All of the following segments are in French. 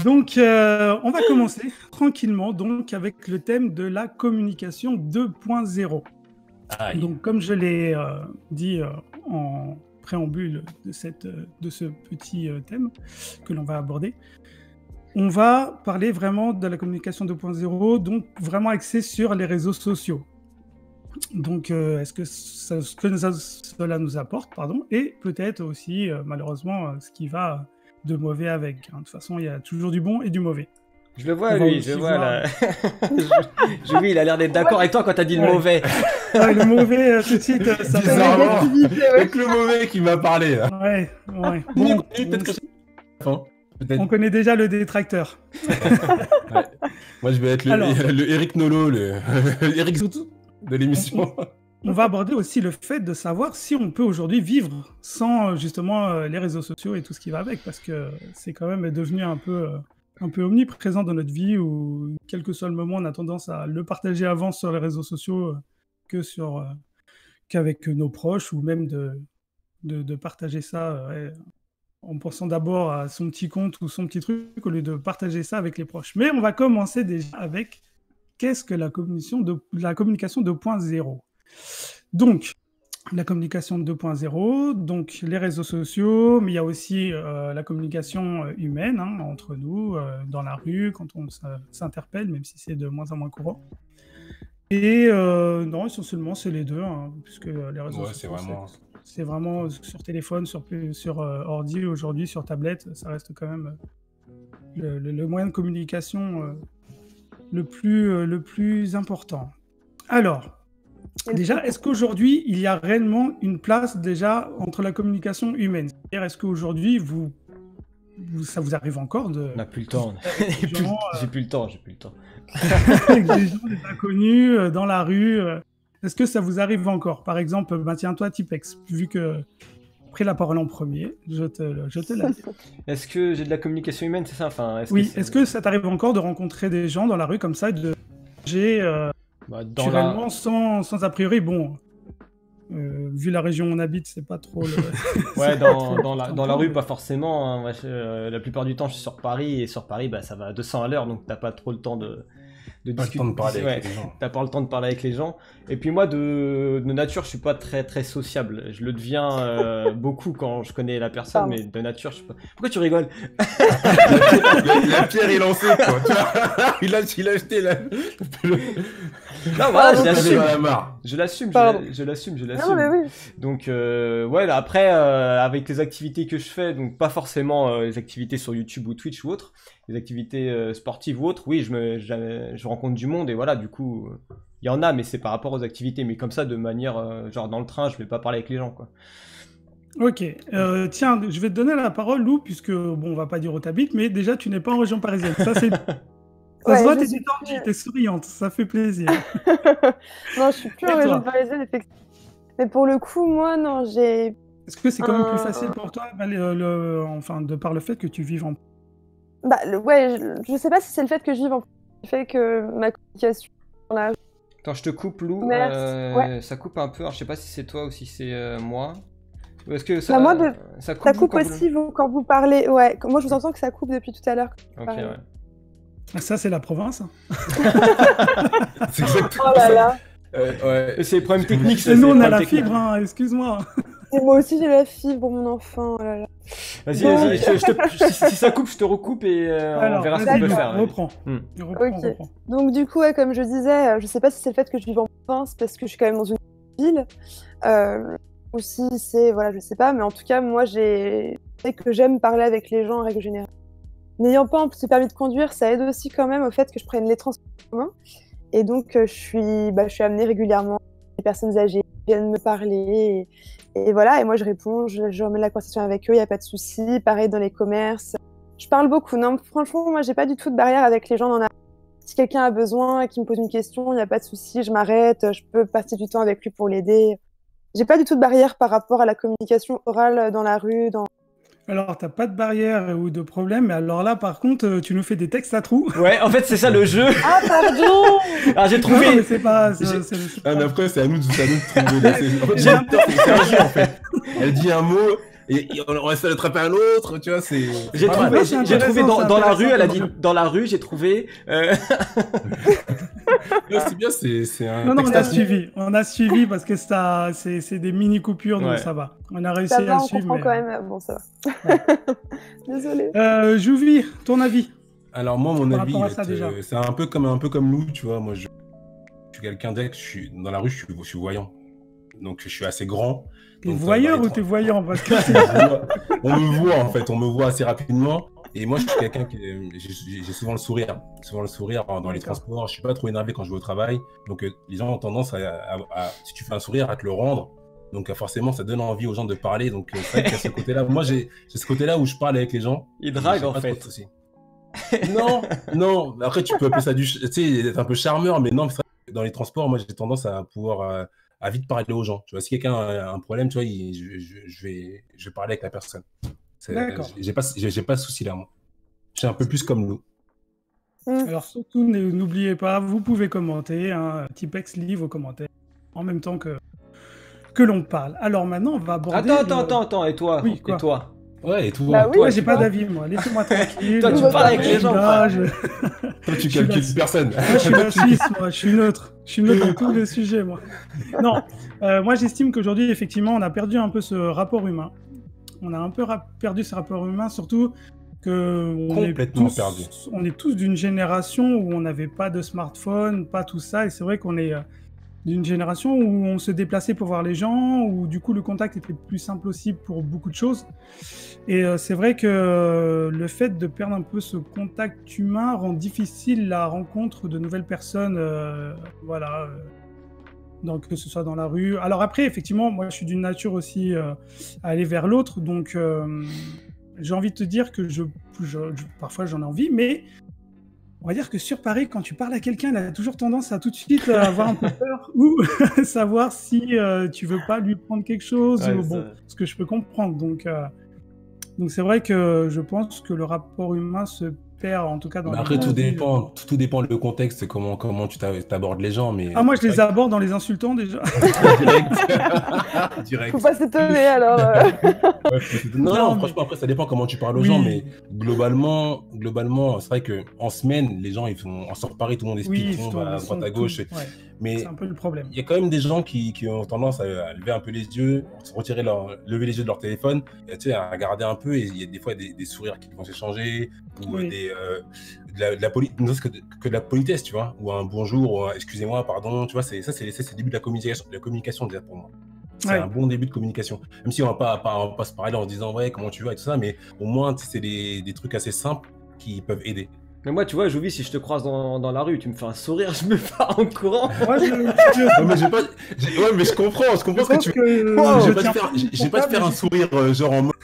Donc, on va commencer tranquillement donc, avec le thème de la communication 2.0. Donc, comme je l'ai dit en préambule de ce petit thème que l'on va aborder, on va parler vraiment de la communication 2.0, donc vraiment axé sur les réseaux sociaux. Donc, est-ce que cela nous apporte, et peut-être aussi, malheureusement, ce qui va de mauvais avec. De toute façon, il y a toujours du bon et du mauvais. Je le vois, lui, je vois là. Oui, il a l'air d'être d'accord avec toi quand t'as dit le mauvais. Le mauvais, tout de suite, ça fait avec le mauvais qui m'a parlé. Là. Ouais. Bon, on connaît déjà le détracteur. Ouais. Moi, je vais être le Eric Nolo, le Eric Zoutou de l'émission. On va aborder aussi le fait de savoir si on peut aujourd'hui vivre sans justement les réseaux sociaux et tout ce qui va avec, parce que c'est quand même devenu un peu omniprésent dans notre vie, où quel que soit le moment, on a tendance à le partager avant sur les réseaux sociaux qu'avec nos proches, ou même de partager ça en pensant d'abord à son petit compte ou son petit truc, au lieu de partager ça avec les proches. Mais on va commencer déjà avec qu'est-ce que la communication 2.0. Donc, la communication 2.0, donc les réseaux sociaux, mais il y a aussi la communication humaine entre nous, dans la rue, quand on s'interpelle, même si c'est de moins en moins courant. Et non, essentiellement, c'est les deux, puisque les réseaux sociaux, c'est vraiment sur téléphone, sur ordi aujourd'hui, sur tablette, ça reste quand même le moyen de communication le plus important. Alors, déjà, est-ce qu'aujourd'hui, il y a réellement une place déjà entre la communication humaine ? C'est-à-dire, est-ce qu'aujourd'hui, ça vous arrive encore de... On n'a plus le temps. J'ai plus le temps. Avec des gens, des inconnus, dans la rue. Est-ce que ça vous arrive encore ? Par exemple, tiens, toi, Tipex, vu que pris la parole en premier, je te la dis. Est-ce que j'ai de la communication humaine, c'est ça ? Est-ce que ça t'arrive encore de rencontrer des gens dans la rue comme ça, naturellement, sans a priori, vu la région où on habite, c'est pas trop le... Ouais, dans la rue, pas forcément. La plupart du temps, je suis sur Paris, et sur Paris, ça va à 200 à l'heure, donc t'as pas trop le temps de discuter. T'as pas le temps de parler avec les gens. Et puis moi, de nature, je suis pas très très sociable. Je le deviens beaucoup quand je connais la personne, mais de nature, je suis pas... Pourquoi tu rigoles ? La pierre est lancée, quoi. Il a acheté la... Non, voilà, je l'assume. Non, mais oui. Donc, là, après, avec les activités que je fais, donc pas forcément les activités sur YouTube ou Twitch ou autres, les activités sportives ou autres, oui, je rencontre du monde, et voilà, du coup, il y en a, mais c'est par rapport aux activités. Mais comme ça, de manière, genre dans le train, je vais pas parler avec les gens, quoi. Ok, tiens, je vais te donner la parole, Lou, puisque, on va pas dire où t'habites, mais déjà, tu n'es pas en région parisienne. Ça, c'est... Ça se voit, t'es détendue, t'es souriante, ça fait plaisir. Non, je suis plus en région parisienne, effectivement. Mais pour le coup, moi, non, j'ai... Est-ce que c'est quand même plus facile pour toi, de par le fait que tu vives en... je sais pas si c'est le fait que je vive en... Le fait que ma communication... Attends, je te coupe, Lou. Ça coupe un peu, alors je sais pas si c'est toi ou si c'est moi. Est-ce que ça, ça coupe aussi quand vous parlez. Ouais, moi je vous entends que ça coupe depuis tout à l'heure. Ok, ouais. Ça, c'est la province. C'est exactement oh là là. Ouais. C'est les problèmes techniques. Et nous, on a la fibre, excuse-moi. Et moi aussi, j'ai la fibre, mon enfant. Oh là là. Vas-y, si ça coupe, je te recoupe et on verra ce qu'on peut faire. Reprends. Ok. Donc, du coup, comme je disais, je sais pas si c'est le fait que je vive en province parce que je suis quand même dans une ville. Ou si c'est, je sais pas, mais en tout cas, moi, j'ai fait que j'aime parler avec les gens en règle générale. N'ayant pas ce permis de conduire, ça aide aussi quand même au fait que je prenne les transports en commun. Et donc, je suis amenée régulièrement. Les personnes âgées viennent me parler. Et voilà, et moi, je réponds, je remets la conversation avec eux, il n'y a pas de souci. Pareil dans les commerces. Je parle beaucoup. Non, franchement, moi, j'ai pas du tout de barrière avec les gens dans la... Si quelqu'un a besoin et qu'il me pose une question, il n'y a pas de souci, je m'arrête, je peux passer du temps avec lui pour l'aider. J'ai pas du tout de barrière par rapport à la communication orale dans la rue, Alors, t'as pas de barrière ou de problème, mais alors là, par contre, tu nous fais des textes à trous. Ouais, en fait, c'est ça le jeu. Ah, pardon. Alors, j'ai trouvé... Non, mais c'est pas... mais après, c'est à nous de trouver. C'est un jeu, en fait. Elle dit un mot, et on essaie d'attraper un autre, tu vois, c'est... J'ai trouvé dans la rue, elle a dit, dans la rue, j'ai trouvé... C'est bien, c'est un... Non, on a suivi parce que c'est des mini coupures, donc ça va. On a réussi à suivre. On comprend quand même, bon, ça va. Ouais. Désolé. Jouvi, ton avis? Alors moi, mon avis, c'est un peu comme Lou, tu vois, moi je suis quelqu'un dès que je suis dans la rue, je suis voyant. Donc je suis assez grand. T'es voyeur ou t'es voyant? Parce que on me voit en fait, on me voit assez rapidement. Et moi, je suis quelqu'un qui j'ai souvent le sourire. Dans les transports. Je suis pas trop énervé quand je vais au travail. Donc les gens ont tendance si tu fais un sourire, à te le rendre. Donc forcément, ça donne envie aux gens de parler. Donc c'est vrai qu'il y a ce côté-là. Moi, j'ai ce côté-là où je parle avec les gens. Il drague en fait. Non. Après, tu peux appeler ça tu sais, être un peu charmeur, mais non. Dans les transports, moi, j'ai tendance à pouvoir à vite parler aux gens. Tu vois, si quelqu'un a un problème, tu vois, je vais parler avec la personne. D'accord. J'ai pas ce souci-là, moi. Je suis un peu plus comme nous. Alors surtout, n'oubliez pas, vous pouvez commenter, Tipex lit vos commentaires en même temps que l'on parle. Alors maintenant, on va aborder... Attends, et toi? Oui, quoi? Et toi? Ouais, et toi? Bah oui, toi, j'ai pas d'avis, moi. Laissez-moi tranquille. Toi, tu parles avec les gens. Toi, tu calcules personne. Moi, je suis la Suisse, moi. Je suis neutre. Je suis neutre dans tous les sujets, moi. Non, moi, j'estime qu'aujourd'hui, effectivement, on a perdu un peu ce rapport humain. On a un peu perdu ce rapport humain, surtout on est tous d'une génération où on n'avait pas de smartphone, pas tout ça, et c'est vrai qu'on est d'une génération où on se déplaçait pour voir les gens, où du coup le contact était plus simple aussi pour beaucoup de choses. Et c'est vrai que le fait de perdre un peu ce contact humain rend difficile la rencontre de nouvelles personnes, donc que ce soit dans la rue. Alors après, effectivement, moi je suis d'une nature aussi à aller vers l'autre, donc j'ai envie de te dire que parfois j'en ai envie, mais on va dire que sur Paris, quand tu parles à quelqu'un, il a toujours tendance à tout de suite avoir un peu peur ou savoir si tu veux pas lui prendre quelque chose, ce que je peux comprendre. Donc c'est vrai que je pense que le rapport humain se perd, en tout cas dans les après, tout dépend le contexte, comment tu abordes les gens. Mais moi, je les aborde en les insultant déjà. Direct. Faut pas s'étonner alors. Non, franchement, après, ça dépend comment tu parles aux gens, mais globalement, c'est vrai qu'en semaine, les gens, on sort de Paris, tout le monde est speed, tout le monde va à droite à gauche. Mais c'est un peu le problème. Il y a quand même des gens qui ont tendance à lever un peu les yeux, lever les yeux de leur téléphone, et, tu sais, à regarder un peu, et il y a des fois des sourires qui vont s'échanger, ou de la politesse, tu vois, ou un bonjour, ou un excusez-moi, pardon, tu vois, c'est le début de la communication déjà pour moi. C'est un bon début de communication. Même si on va pas se parler en disant ouais, comment tu vas et tout ça, mais au moins c'est des trucs assez simples qui peuvent aider. Mais moi, tu vois, Jouvi, si je te croise dans la rue, tu me fais un sourire, je me pars en courant. Moi, mais je comprends ce que tu veux. Je vais pas te faire un sourire genre en mode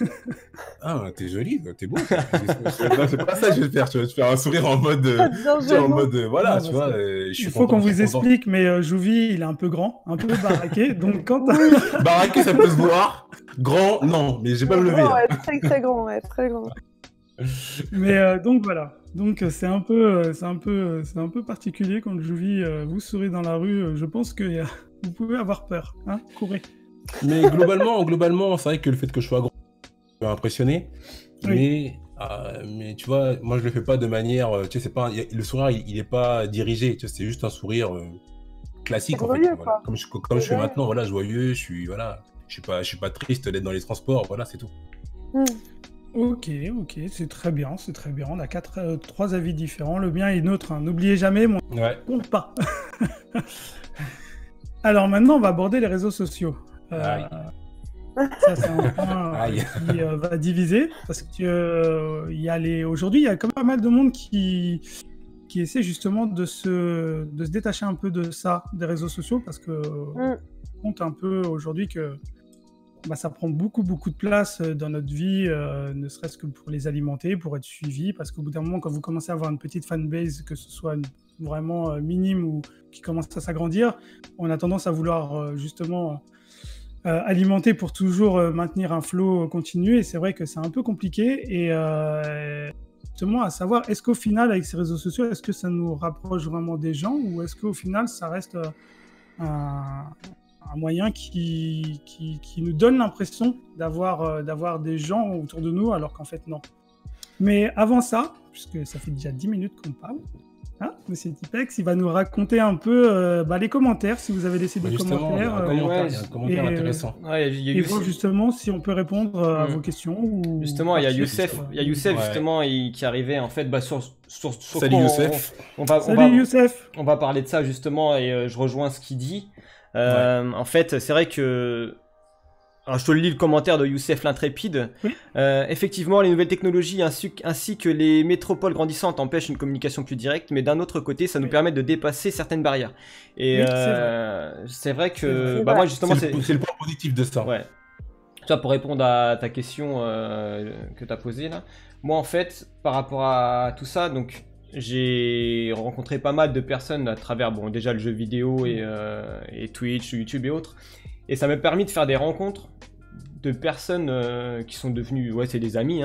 ah, t'es jolie, t'es beau. C'est pas ça que je vais te faire. Je vais te faire un sourire en mode voilà, tu vois. Il faut qu'on vous explique, mais Jouvi, il est un peu grand, un peu baraqué. Donc quand baraqué, ça peut se voir. Grand, non, mais j'ai pas me lever. Ouais, très très grand, très grand. Mais donc voilà. Donc c'est un peu particulier quand Jouvi vous sourit dans la rue. Je pense que vous pouvez avoir peur, courez. Mais globalement, c'est vrai que le fait que je sois grand peut impressionner. Oui. Mais tu vois, moi je le fais pas de manière, tu sais, c'est pas le sourire, il est pas dirigé. Tu sais, c'est juste un sourire classique en fait. Voilà. Comme je suis maintenant, voilà, joyeux. Je suis pas triste d'être dans les transports. Voilà, c'est tout. Ok, c'est très bien. On a 3 avis différents. Le mien est neutre. N'oubliez jamais, mon compte pas. Alors maintenant, on va aborder les réseaux sociaux. Ça, c'est un point qui va diviser parce que aujourd'hui, il y a quand même pas mal de monde qui essaie justement de se détacher un peu de ça, des réseaux sociaux, parce que on compte un peu aujourd'hui que ça prend beaucoup de place dans notre vie, ne serait-ce que pour les alimenter, pour être suivi, parce qu'au bout d'un moment, quand vous commencez à avoir une petite fanbase, que ce soit vraiment minime ou qui commence à s'agrandir, on a tendance à vouloir justement alimenter pour toujours maintenir un flow continu, et c'est vrai que c'est un peu compliqué, et justement à savoir, est-ce qu'au final, avec ces réseaux sociaux, est-ce que ça nous rapproche vraiment des gens, ou est-ce qu'au final, ça reste moyen qui nous donne l'impression d'avoir des gens autour de nous, alors qu'en fait, non. Mais avant ça, puisque ça fait déjà 10 minutes qu'on parle, Monsieur Tipex, il va nous raconter un peu les commentaires, si vous avez laissé des commentaires. Il y a un commentaire intéressant. Et voir justement si on peut répondre à vos questions. Ou justement, il y a Youssef, justement, qui arrivait en fait sur Salut Youssef. Salut Youssef. On va parler de ça justement et je rejoins ce qu'il dit. En fait, c'est vrai que... Alors, je te lis le commentaire de Youssef l'Intrépide. Oui. Effectivement, les nouvelles technologies ainsi que les métropoles grandissantes empêchent une communication plus directe, mais d'un autre côté, ça nous permet de dépasser certaines barrières. Et c'est vrai que... moi, justement, c'est le point positif de ça. Ouais. Tu vois, pour répondre à ta question que tu as posée là, moi, en fait, par rapport à tout ça, donc... J'ai rencontré pas mal de personnes à travers, déjà le jeu vidéo et Twitch, YouTube et autres. Et ça m'a permis de faire des rencontres de personnes qui sont devenues, c'est des amis,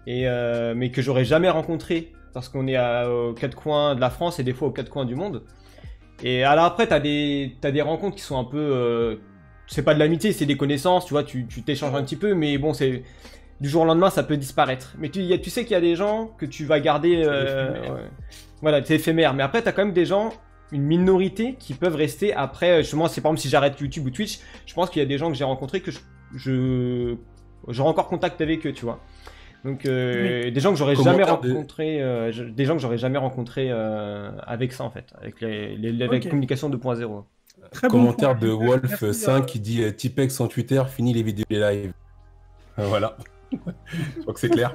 mais que j'aurais jamais rencontré parce qu'on est aux quatre coins de la France et des fois aux quatre coins du monde. Et alors après, t'as des rencontres qui sont un peu, c'est pas de l'amitié, c'est des connaissances, tu vois, tu t'échanges un petit peu, mais bon, c'est du jour au lendemain, ça peut disparaître. Mais tu sais qu'il y a des gens que tu vas garder, voilà, c'est éphémère. Mais après, t'as quand même des gens, une minorité qui peuvent rester après. Justement, c'est par exemple si j'arrête YouTube ou Twitch, je pense qu'il y a des gens que j'ai rencontrés que j'aurai encore contact avec eux, tu vois. Donc des gens que j'aurais jamais rencontrés, avec ça en fait, avec avec communication 2.0. Commentaire de Wolf5 qui dit Tipex en Twitter, fini les vidéos et les lives. Voilà. Je crois que c'est clair.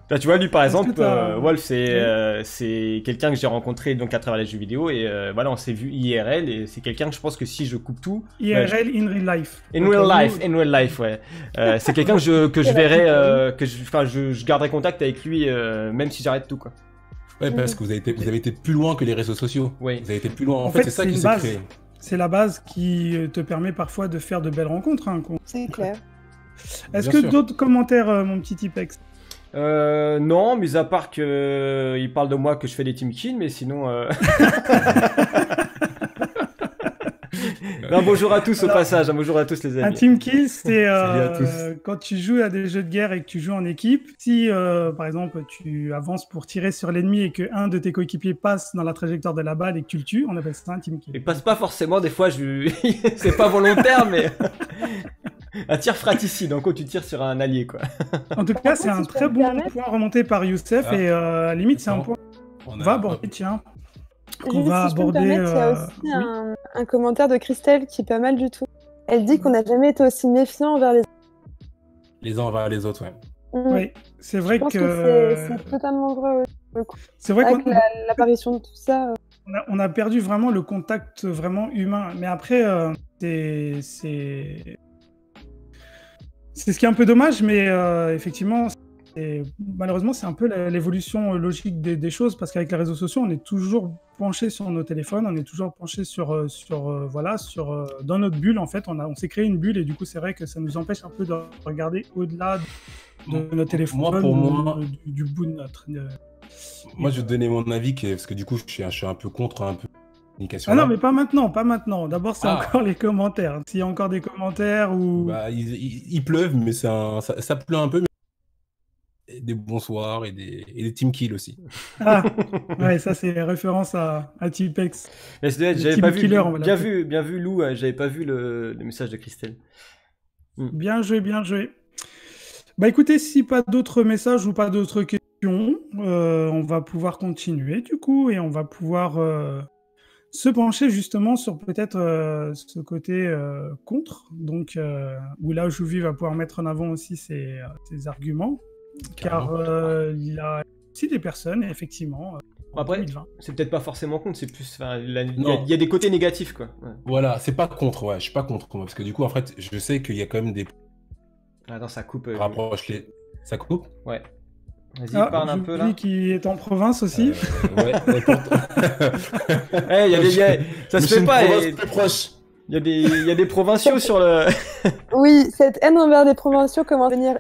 Là, tu vois, lui par exemple, Wolf, c'est quelqu'un que j'ai rencontré donc à travers les jeux vidéo et voilà, on s'est vu IRL et c'est quelqu'un que je pense que si je coupe tout. IRL, in real life. In real life, ouais. C'est quelqu'un que je verrai, je garderai contact avec lui même si j'arrête tout, quoi. Ouais, parce que vous avez été plus loin que les réseaux sociaux. Oui. Vous avez été plus loin. En fait, c'est ça qui s'est créé. C'est la base qui te permet parfois de faire de belles rencontres. C'est clair. Est-ce que d'autres commentaires, mon petit Tipex? Non, mis à part qu'il parle de moi que je fais des team kills, mais sinon... Non, bonjour à tous au passage, bonjour à tous les amis. Un team kill, c'est quand tu joues à des jeux de guerre et que tu joues en équipe. Si, par exemple, tu avances pour tirer sur l'ennemi et qu'un de tes coéquipiers passe dans la trajectoire de la balle et que tu le tues, on appelle ça un team kill. Il passe pas forcément, des fois, c'est pas volontaire, mais... Un tir fratricide, en gros tu tires sur un allié, quoi. En tout cas, c'est un très bon point remonté par Youssef et à la limite, c'est un point qu'on va aborder, tiens. Il y a aussi un commentaire de Christelle qui est pas mal du tout. Elle dit qu'on n'a jamais été aussi méfiant envers les uns envers les autres, ouais. Oui, c'est vrai que c'est totalement vrai. C'est vrai qu'avec l'apparition de tout ça... On a perdu vraiment le contact vraiment humain. Mais après, c'est ce qui est un peu dommage, mais effectivement, malheureusement, c'est un peu l'évolution logique des choses, parce qu'avec les réseaux sociaux, on est toujours penché sur nos téléphones, on est toujours penché dans notre bulle, en fait. On s'est créé une bulle, et du coup, c'est vrai que ça nous empêche un peu de regarder au-delà de notre téléphone, du bout de notre... Moi, je vais donner mon avis, parce que du coup, je suis un peu contre un peu communication. Ah non, mais pas maintenant. D'abord, c'est encore les commentaires. S'il y a encore des commentaires ou... il pleuve, mais ça pleut un peu. Mais... Des bonsoirs et des team kills aussi. Ah, ouais, ça c'est référence à Tipex. J'avais pas vu, bien vu Lou, j'avais pas vu le message de Christelle. Bien joué. Bah écoutez, si pas d'autres messages ou pas d'autres questions, on va pouvoir continuer du coup et on va pouvoir se pencher justement sur peut-être ce côté contre, donc où là Jouvi va pouvoir mettre en avant aussi ses arguments, car il y a aussi des personnes effectivement. Après, c'est peut-être pas forcément contre, c'est plus, il y a des côtés négatifs, quoi. Ouais. Voilà, c'est pas contre, je suis pas contre, parce que du coup en fait je sais qu'il y a quand même des... Attends, ça coupe. Rapproche-les. Ça coupe? Ouais. Vas-y, parle un peu là. Lui qui est en province aussi. Ouais. Ça se fait pas. Très proche. Il y a des provinciaux sur le. Oui, cette haine envers des provinciaux commence à venir.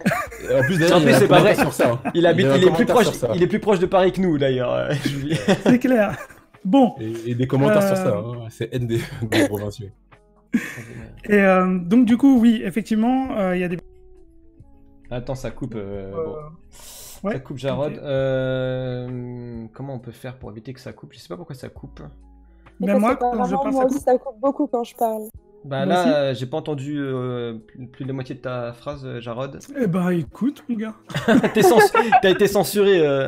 En plus, d'ailleurs, c'est pas vrai. Sur ça, hein. Il est plus proche de Paris que nous, d'ailleurs. C'est clair. Bon. Et des commentaires sur ça. Hein. C'est haine des provinciaux. Et donc du coup, oui, effectivement, il y a des... Attends, ça coupe. Bon. Ouais, ça coupe, Jarod. Okay. Comment on peut faire pour éviter que ça coupe? Je sais pas pourquoi ça coupe. Mais moi, quand je parle, ça coupe beaucoup quand je parle. Bah là, j'ai pas entendu plus de la moitié de ta phrase, Jarod. Eh bah écoute, mon gars. T'as été censuré.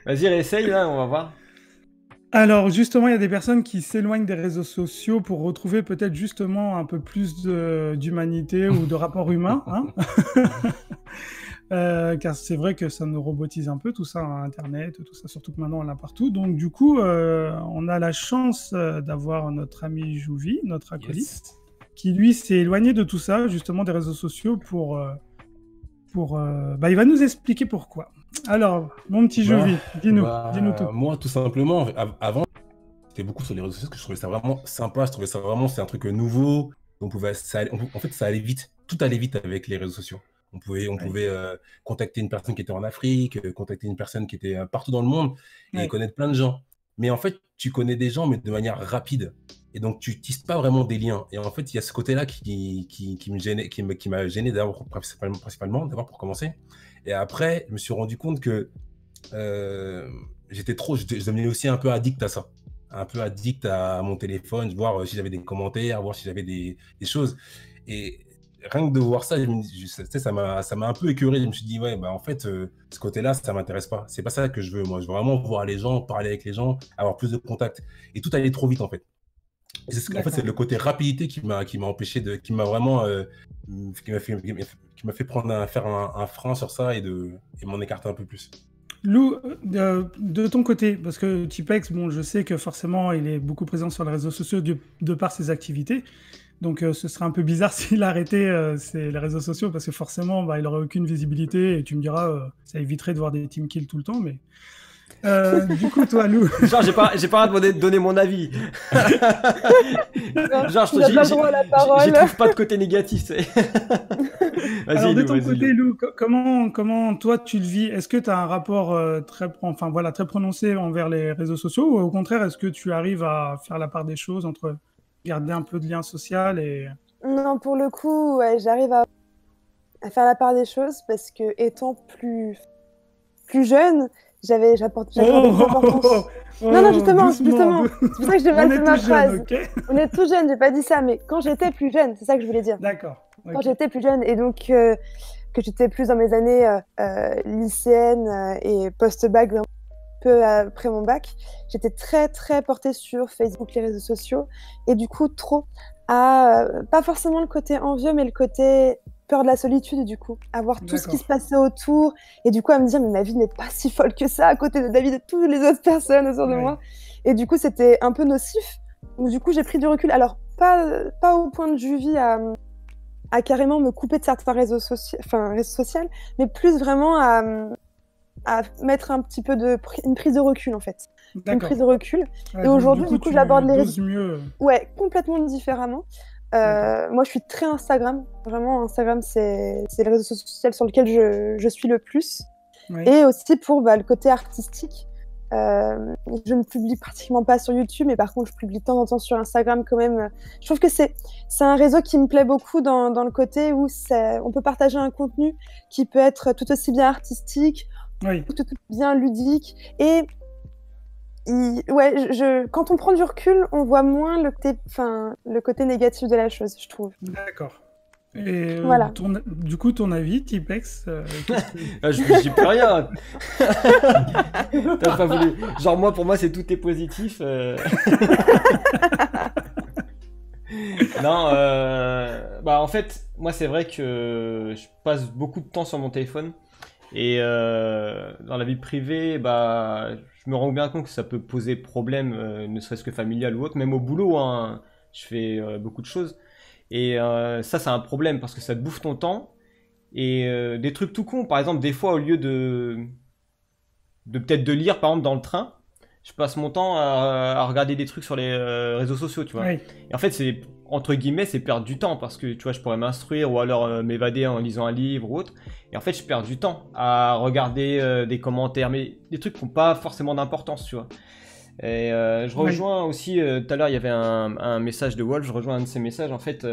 Vas-y, réessaye là, on va voir. Alors justement, il y a des personnes qui s'éloignent des réseaux sociaux pour retrouver peut-être justement un peu plus d'humanité ou de rapport humain. Hein. Car c'est vrai que ça nous robotise un peu tout ça, hein, Internet, tout ça, surtout que maintenant on l'a partout. Donc du coup, on a la chance d'avoir notre ami Jouvi, notre acolyte, qui lui s'est éloigné de tout ça, justement des réseaux sociaux pour bah, il va nous expliquer pourquoi. Alors, mon petit Jouvi, dis-nous tout. Moi, tout simplement, avant, j'étais beaucoup sur les réseaux sociaux parce que je trouvais ça vraiment sympa, je trouvais ça vraiment, c'est un truc nouveau. En fait, ça allait vite, tout allait vite avec les réseaux sociaux. On pouvait contacter une personne qui était en Afrique, contacter une personne qui était partout dans le monde et connaître plein de gens. Mais en fait, tu connais des gens, mais de manière rapide. Et donc, tu tisses pas vraiment des liens. Et en fait, il y a ce côté-là qui me gênait, qui m'a gêné d'abord, principalement, d'abord pour commencer. Et après, je me suis rendu compte que je devenais aussi un peu addict à ça. Un peu addict à mon téléphone, voir si j'avais des commentaires, voir si j'avais des choses. Et rien que de voir ça, ça m'a un peu écœuré. Je me suis dit, ouais, bah en fait, ce côté-là, ça m'intéresse pas. C'est pas ça que je veux. Moi, je veux vraiment voir les gens, parler avec les gens, avoir plus de contacts. Et tout allait trop vite, en fait. En fait, c'est le côté rapidité qui m'a empêché qui m'a fait faire un frein sur ça et m'en écarter un peu plus. Lou, de ton côté, parce que Tipex, bon, je sais que forcément, il est beaucoup présent sur les réseaux sociaux de par ses activités. Donc, ce serait un peu bizarre s'il arrêtait les réseaux sociaux, parce que forcément, bah, il n'aurait aucune visibilité. Et tu me diras, ça éviterait de voir des team kills tout le temps, mais... du coup, toi, Lou... Genre, j'ai pas hâte de donner mon avis. Genre, j'y trouve pas de côté négatif. Alors, de ton côté, Lou, comment toi, tu le vis? Est-ce que tu as un rapport très prononcé envers les réseaux sociaux, ou au contraire, est-ce que tu arrives à faire la part des choses entre garder un peu de lien social et... Non, pour le coup, ouais, j'arrive à faire la part des choses, parce que étant plus jeune... j'apporte plus d'importance. Non, justement. C'est pour ça que je dévalise ma phrase. Okay. On est tous jeunes, j'ai pas dit ça, mais quand j'étais plus jeune, c'est ça que je voulais dire. D'accord. Okay. Quand j'étais plus jeune, et donc que j'étais plus dans mes années lycéennes et post-bac, un peu après mon bac, j'étais très, très portée sur Facebook, les réseaux sociaux, et du coup, trop à, pas forcément le côté envieux, mais le côté... peur de la solitude, du coup, à voir tout ce qui se passait autour, et du coup à me dire mais ma vie n'est pas si folle que ça à côté de la vie de toutes les autres personnes autour de moi, et du coup c'était un peu nocif. Donc du coup j'ai pris du recul, alors pas au point de Juvie à carrément me couper de certains réseaux sociaux, mais plus vraiment à mettre un petit peu une prise de recul en fait. Une prise de recul. Et aujourd'hui du coup j'aborde les réseaux mieux. Ouais, complètement différemment. Moi, je suis très Instagram. Vraiment, Instagram, c'est le réseau social sur lequel je suis le plus. Oui. Et aussi pour le côté artistique. Je ne publie pratiquement pas sur YouTube, mais par contre, je publie de temps en temps sur Instagram quand même. Je trouve que c'est un réseau qui me plaît beaucoup dans le côté où on peut partager un contenu qui peut être tout aussi bien artistique, tout aussi bien ludique. Et quand on prend du recul, on voit moins le côté négatif de la chose, je trouve. D'accord. Et voilà. Du coup, ton avis, Tipex Je dis plus rien. T'as pas voulu. Genre moi, pour moi, tout est positif. Non, bah en fait, moi, c'est vrai que je passe beaucoup de temps sur mon téléphone. Et dans la vie privée, bah, je me rends bien compte que ça peut poser problème, ne serait-ce que familial ou autre. Même au boulot, hein, je fais beaucoup de choses. Et ça, c'est un problème parce que ça te bouffe ton temps. Et des trucs tout cons, par exemple, des fois, au lieu de peut-être de lire, par exemple, dans le train, je passe mon temps à regarder des trucs sur les réseaux sociaux, tu vois. Oui. Et en fait, c'est entre guillemets, c'est perdre du temps parce que tu vois, je pourrais m'instruire ou alors m'évader en lisant un livre ou autre. Et en fait, je perds du temps à regarder des commentaires, mais des trucs qui n'ont pas forcément d'importance, tu vois. Et je rejoins aussi, tout à l'heure il y avait un message de Wolf, je rejoins un de ses messages en fait,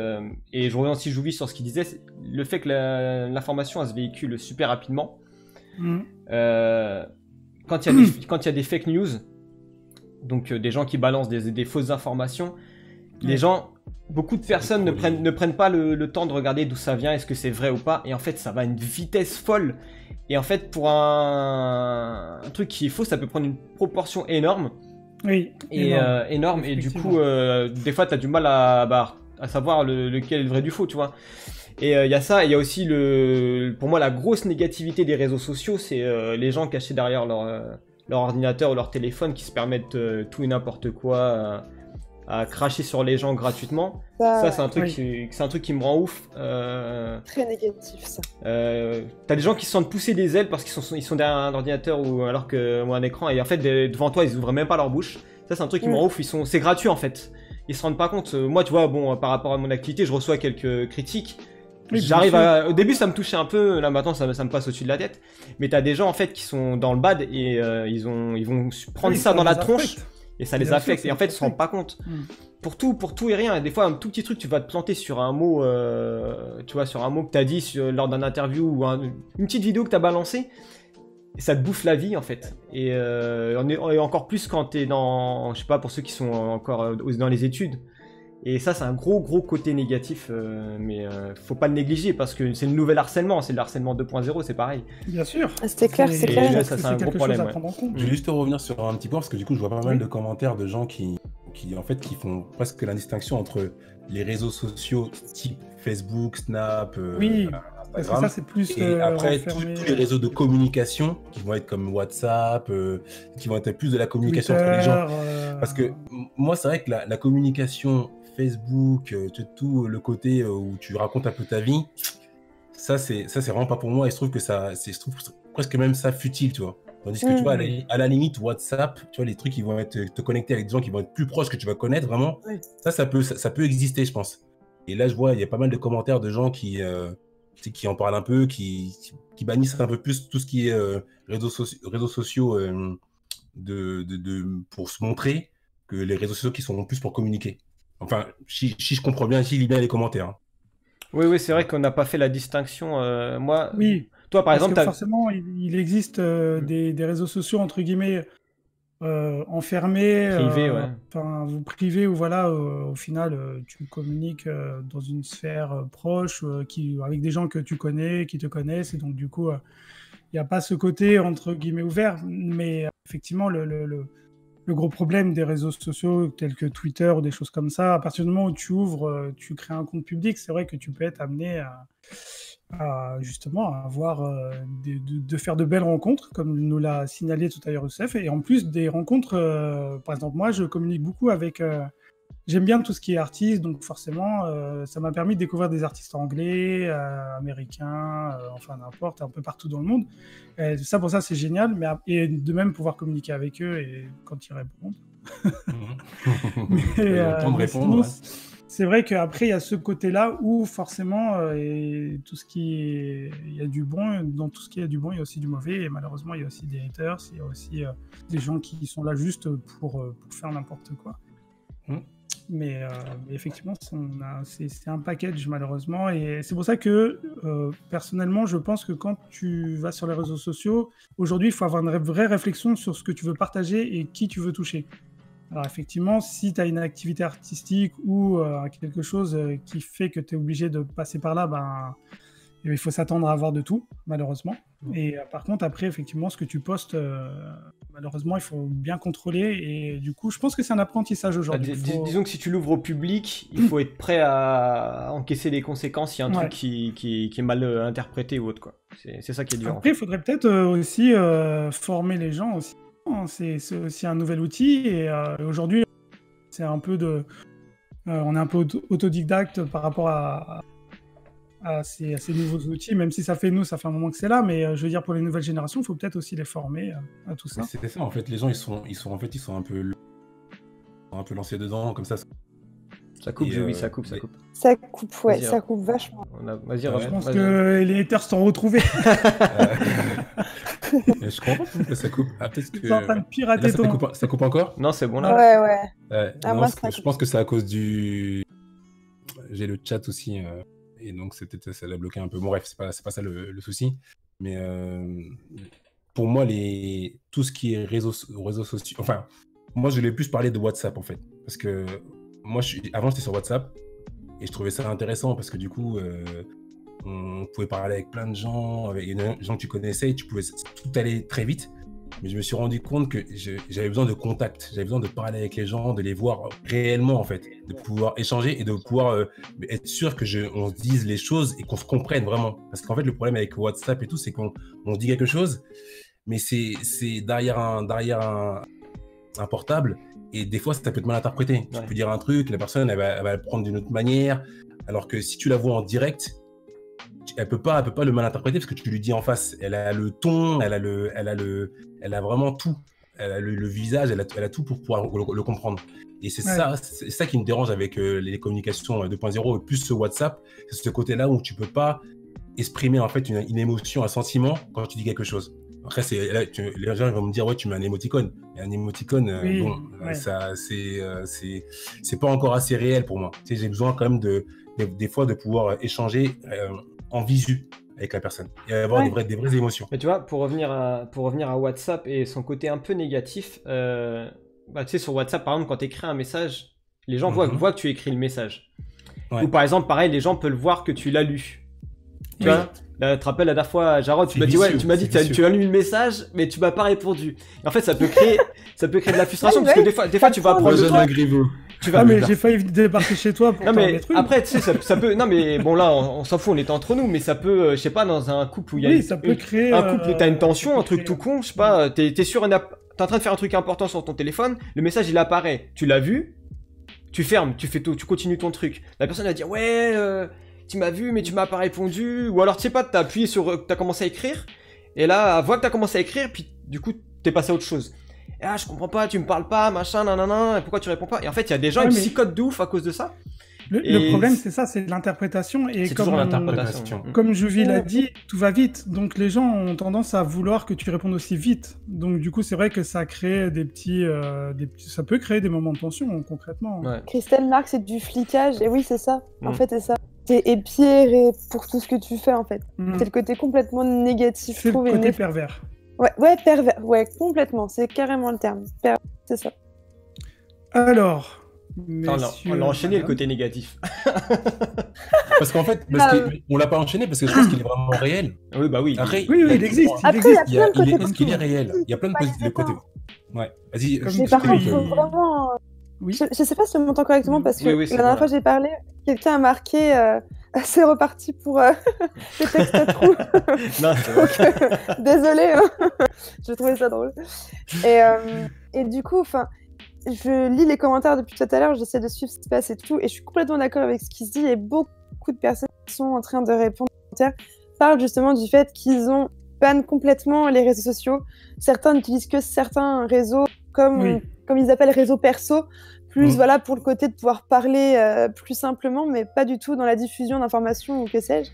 et je rejoins aussi Jouvi sur ce qu'il disait, le fait que l'information elle se véhicule super rapidement. Quand il y a des fake news, donc des gens qui balancent des fausses informations, les gens, beaucoup de personnes ne prennent pas le temps de regarder d'où ça vient, est-ce que c'est vrai ou pas, et en fait ça va à une vitesse folle, et en fait pour un truc qui est faux, ça peut prendre une proportion énorme. Oui, énorme, et du coup, des fois, tu as du mal à savoir lequel est le vrai du faux, tu vois. Et il y a ça, et il y a aussi, pour moi, la grosse négativité des réseaux sociaux, c'est les gens cachés derrière leur ordinateur ou leur téléphone qui se permettent tout et n'importe quoi à cracher sur les gens gratuitement. Ça, c'est un truc qui me rend ouf. Très négatif, ça. T'as des gens qui se sentent pousser des ailes parce qu'ils sont derrière un ordinateur ou un écran, et en fait, devant toi, ils ouvrent même pas leur bouche. Ça, c'est un truc qui me rend ouf. C'est gratuit, en fait. Ils se rendent pas compte. Moi, tu vois, bon, par rapport à mon activité, je reçois quelques critiques. Au début, ça me touchait un peu. Là, maintenant, ça me passe au-dessus de la tête. Mais t'as des gens, en fait, qui sont dans le bad et ils vont prendre ça dans la tronche. Et ça les affecte, et en fait, ils se rendent pas compte. Pour tout et rien, des fois, un tout petit truc, tu vas te planter sur un mot, tu vois, sur un mot que t'as dit lors d'un interview ou une petite vidéo que t'as balancée, et ça te bouffe la vie, en fait. Et encore plus quand t'es dans, je sais pas, pour ceux qui sont encore dans les études. Et ça, c'est un gros côté négatif, mais faut pas le négliger parce que c'est le nouvel harcèlement, c'est le harcèlement 2.0, c'est pareil. Bien sûr. C'est clair, c'est clair. Là, ça, c'est un gros problème. Je vais juste revenir sur un petit point parce que du coup, je vois pas mal de commentaires de gens qui font presque la distinction entre les réseaux sociaux type Facebook, Snap, Instagram, ça, c'est plus et après tous les réseaux de communication qui vont être comme WhatsApp, qui vont être plus de la communication Twitter, entre les gens. Parce que moi, c'est vrai que la communication Facebook, tout le côté où tu racontes un peu ta vie, ça c'est vraiment pas pour moi, et je trouve que je trouve presque même ça futile, tu vois. Tandis que tu vois, à la limite, WhatsApp, tu vois, les trucs qui vont te connecter avec des gens qui vont être plus proches, que tu vas connaître vraiment, ça peut exister, je pense. Et là, je vois, il y a pas mal de commentaires de gens qui en parlent un peu, qui bannissent un peu plus tout ce qui est réseaux sociaux pour se montrer, que les réseaux sociaux qui sont plus pour communiquer. Enfin, si je comprends bien, si je lis bien les commentaires. Hein. Oui, c'est vrai qu'on n'a pas fait la distinction. Moi, toi, par exemple, forcément, il existe des réseaux sociaux entre guillemets enfermés, privés, où voilà, au final, tu communiques dans une sphère proche, avec des gens que tu connais, qui te connaissent, et donc du coup, il n'y a pas ce côté entre guillemets ouvert, mais effectivement, le gros problème des réseaux sociaux tels que Twitter ou des choses comme ça, à partir du moment où tu ouvres, tu crées un compte public, c'est vrai que tu peux être amené justement à avoir de faire de belles rencontres, comme nous l'a signalé tout à l'heure Youssef, et en plus des rencontres, par exemple moi je communique beaucoup avec, j'aime bien tout ce qui est artiste, donc forcément ça m'a permis de découvrir des artistes anglais, américains, enfin n'importe, un peu partout dans le monde. Et pour ça c'est génial, et de même pouvoir communiquer avec eux et quand ils répondent. Mais sinon, c'est vrai qu'après il y a ce côté-là où forcément tout ce qui est, il y a du bon, dans tout ce qui est du bon il y a aussi du mauvais, et malheureusement il y a aussi des haters, il y a aussi des gens qui sont là juste pour faire n'importe quoi. Mais effectivement, c'est un package malheureusement, et c'est pour ça que personnellement, je pense que quand tu vas sur les réseaux sociaux, aujourd'hui, il faut avoir une vraie réflexion sur ce que tu veux partager et qui tu veux toucher. Alors effectivement, si tu as une activité artistique ou quelque chose qui fait que tu es obligé de passer par là, il faut s'attendre à avoir de tout, malheureusement. Et par contre, après, effectivement, ce que tu postes, malheureusement, il faut bien contrôler. Et du coup, je pense que c'est un apprentissage aujourd'hui. Disons que si tu l'ouvres au public, il faut être prêt à encaisser les conséquences s'il y a un truc qui est mal interprété ou autre, quoi. C'est ça qui est dur. Après, il faudrait peut-être aussi former les gens aussi. C'est aussi un nouvel outil. Et aujourd'hui, c'est un peu on est un peu autodidacte par rapport à ces nouveaux outils, même si ça fait un moment que c'est là, mais je veux dire, pour les nouvelles générations, il faut peut-être aussi les former à tout ça. C'est ça, en fait, les gens, ils sont un peu lancés dedans, comme ça. Ça coupe, oui, ça coupe. Ça coupe, ça coupe vachement. Je pense que les haters s'en retrouvés. Je comprends pas pourquoi ça coupe. Ah, peut-être que... Tu es en train de pirater là, ça coupe encore? Non, c'est bon là. Ouais. Ah, non, moi, je pense que c'est à cause du... J'ai le chat aussi, et donc ça l'a bloqué un peu. Bon, bref, c'est pas ça le souci. Mais pour moi, tout ce qui est réseaux sociaux... Enfin, moi, je voulais plus parler de WhatsApp, en fait. Parce que moi, avant, j'étais sur WhatsApp, et je trouvais ça intéressant, parce que du coup... on pouvait parler avec plein de gens, avec des gens que tu connaissais, et tout allait très vite. Mais je me suis rendu compte que j'avais besoin de contact, j'avais besoin de parler avec les gens, de les voir réellement en fait, de pouvoir échanger et de pouvoir être sûr que on se dise les choses et qu'on se comprenne vraiment. Parce qu'en fait, le problème avec WhatsApp et tout, c'est qu'on dit quelque chose, mais c'est derrière un portable, et des fois, ça peut être mal interprété. Ouais. Tu peux dire un truc, la personne, elle va le prendre d'une autre manière, alors que si tu la vois en direct, elle peut pas le mal interpréter parce que tu lui dis en face. Elle a le ton, elle a vraiment tout. Elle a le visage, elle a tout pour pouvoir le comprendre. Et c'est ça qui me dérange avec les communications 2.0, plus ce WhatsApp, c'est ce côté-là où tu peux pas exprimer en fait une émotion, un sentiment quand tu dis quelque chose. Après, les gens vont me dire, ouais, tu mets un émoticône. Et un émoticône, ça, c'est pas encore assez réel pour moi. Tu sais, j'ai besoin quand même des fois de pouvoir échanger en visu avec la personne et avoir des vraies émotions. Mais tu vois, pour revenir à WhatsApp et son côté un peu négatif, tu sais, sur WhatsApp, par exemple, quand tu écris un message, les gens voient que tu écris le message. Ouais. Ou par exemple, pareil, les gens peuvent voir que tu l'as lu. Tu vois, là, tu te rappelles la dernière fois, Jarod, tu m'as dit tu as lu le message, mais tu m'as pas répondu. Et en fait, ça peut créer de la frustration parce que des fois, tu vas prendre le temps. Mais j'ai failli débarquer chez toi pour mais après, tu sais, ça peut. Non, mais bon, là, on s'en fout, on est entre nous, mais ça peut, je sais pas, dans un couple où il y a ça peut créer un couple où t'as une tension, un truc tout con, je sais pas, t'es sur t'es en train de faire un truc important sur ton téléphone, le message il apparaît, tu l'as vu, tu fermes, tu fais tout, tu continues ton truc. La personne va dire tu m'as vu, mais tu m'as pas répondu, ou alors tu sais pas, t'as commencé à écrire, et là, elle voit que t'as commencé à écrire, puis du coup, t'es passé à autre chose. Ah, je comprends pas, tu me parles pas, machin, nanana, pourquoi tu réponds pas? Et en fait, il y a des gens, ils psychotent de ouf à cause de ça. Le problème, c'est ça, c'est l'interprétation. Et c'est toujours l'interprétation. Comme Juvi l'a dit, tout va vite. Donc, les gens ont tendance à vouloir que tu répondes aussi vite. Donc, du coup, c'est vrai que ça crée ça peut créer des moments de tension, concrètement. Ouais. Christelle Marc, c'est du fliquage. Et oui, c'est ça. En fait, c'est ça. T'es épié pour tout ce que tu fais, en fait. C'est le côté complètement négatif. C'est le côté pervers. Ouais, pervers. Ouais, complètement. C'est carrément le terme. Pervers, c'est ça. Alors... on l'a enchaîné le côté négatif. Parce qu'en fait, on l'a pas enchaîné parce que je pense qu'il est vraiment réel. Oui, bah oui. Oui, il existe. Est-ce qu'il est réel? Il y a plein de côtés. Ouais, vas-y. Par contre, il faut vraiment... Oui. Je sais pas si je m'entends correctement parce que la dernière fois j'ai parlé, quelqu'un a marqué c'est reparti pour les textes à trous. Non, c'est vrai. Désolée, j'ai trouvé ça drôle. Et du coup, je lis les commentaires depuis tout à l'heure, j'essaie de suivre ce qui se passe et tout, et je suis complètement d'accord avec ce qui se dit, et beaucoup de personnes qui sont en train de répondre aux commentaires parlent justement du fait qu'ils ont ban complètement les réseaux sociaux. Certains n'utilisent que certains réseaux comme ils appellent réseaux perso, plus pour le côté de pouvoir parler plus simplement, mais pas du tout dans la diffusion d'informations ou que sais-je.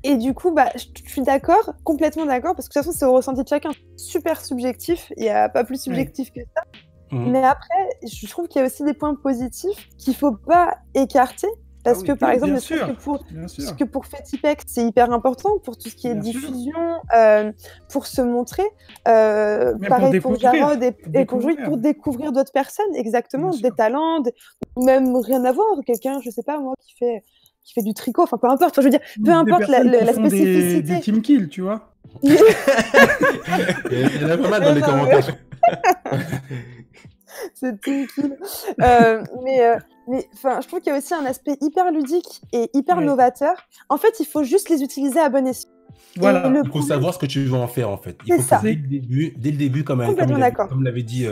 Et du coup, je suis d'accord, complètement d'accord, parce que de toute façon, c'est au ressenti de chacun. Super subjectif, il n'y a pas plus subjectif que ça. Mais après, je trouve qu'il y a aussi des points positifs qu'il ne faut pas écarter. Parce que, par exemple, que pour Fetipex, c'est hyper important pour tout ce qui est diffusion, pour se montrer. Pareil pour Jarod et pour Julie, pour découvrir d'autres personnes, exactement, des talents, même rien à voir. Quelqu'un, je sais pas, moi, qui fait du tricot, enfin, peu importe. Je veux dire, peu importe la spécificité. Des team kills, tu vois. Il y en a pas mal dans les commentaires. C'est team kill. Mais je trouve qu'il y a aussi un aspect hyper ludique et hyper novateur. En fait, il faut juste les utiliser à bon escient. Voilà, il faut savoir ce que tu veux en faire, en fait. Il faut que dès le début, comme l'avait dit